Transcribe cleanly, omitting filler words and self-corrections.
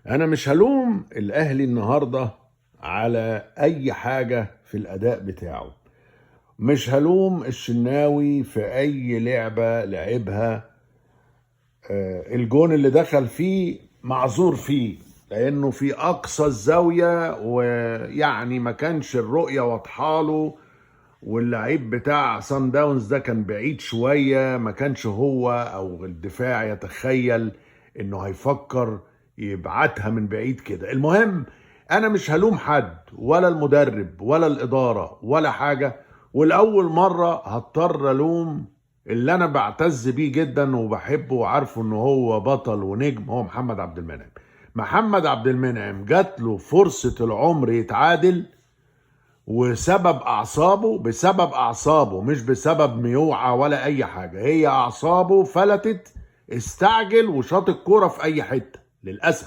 انا مش هلوم الاهلي النهارده على اي حاجه في الاداء بتاعه. مش هلوم الشناوي في اي لعبه لعبها. الجون اللي دخل فيه معذور فيه، لانه في اقصى الزاويه، ويعني ما كانش الرؤيه واضحه له. واللعيب بتاع سان داونز ده كان بعيد شوية، ما كانش هو او الدفاع يتخيل انه هيفكر يبعتها من بعيد كده. المهم، انا مش هلوم حد ولا المدرب ولا الادارة ولا حاجة. والاول مرة هضطر الوم اللي انا بعتز بيه جدا وبحبه وعارفه انه هو بطل ونجم، هو محمد عبد المنعم. محمد عبد المنعم جات له فرصة العمر يتعادل، بسبب اعصابه، مش بسبب ميوعة ولا اي حاجة، هي اعصابه فلتت. استعجل وشاط الكورة في اي حتة للأسف.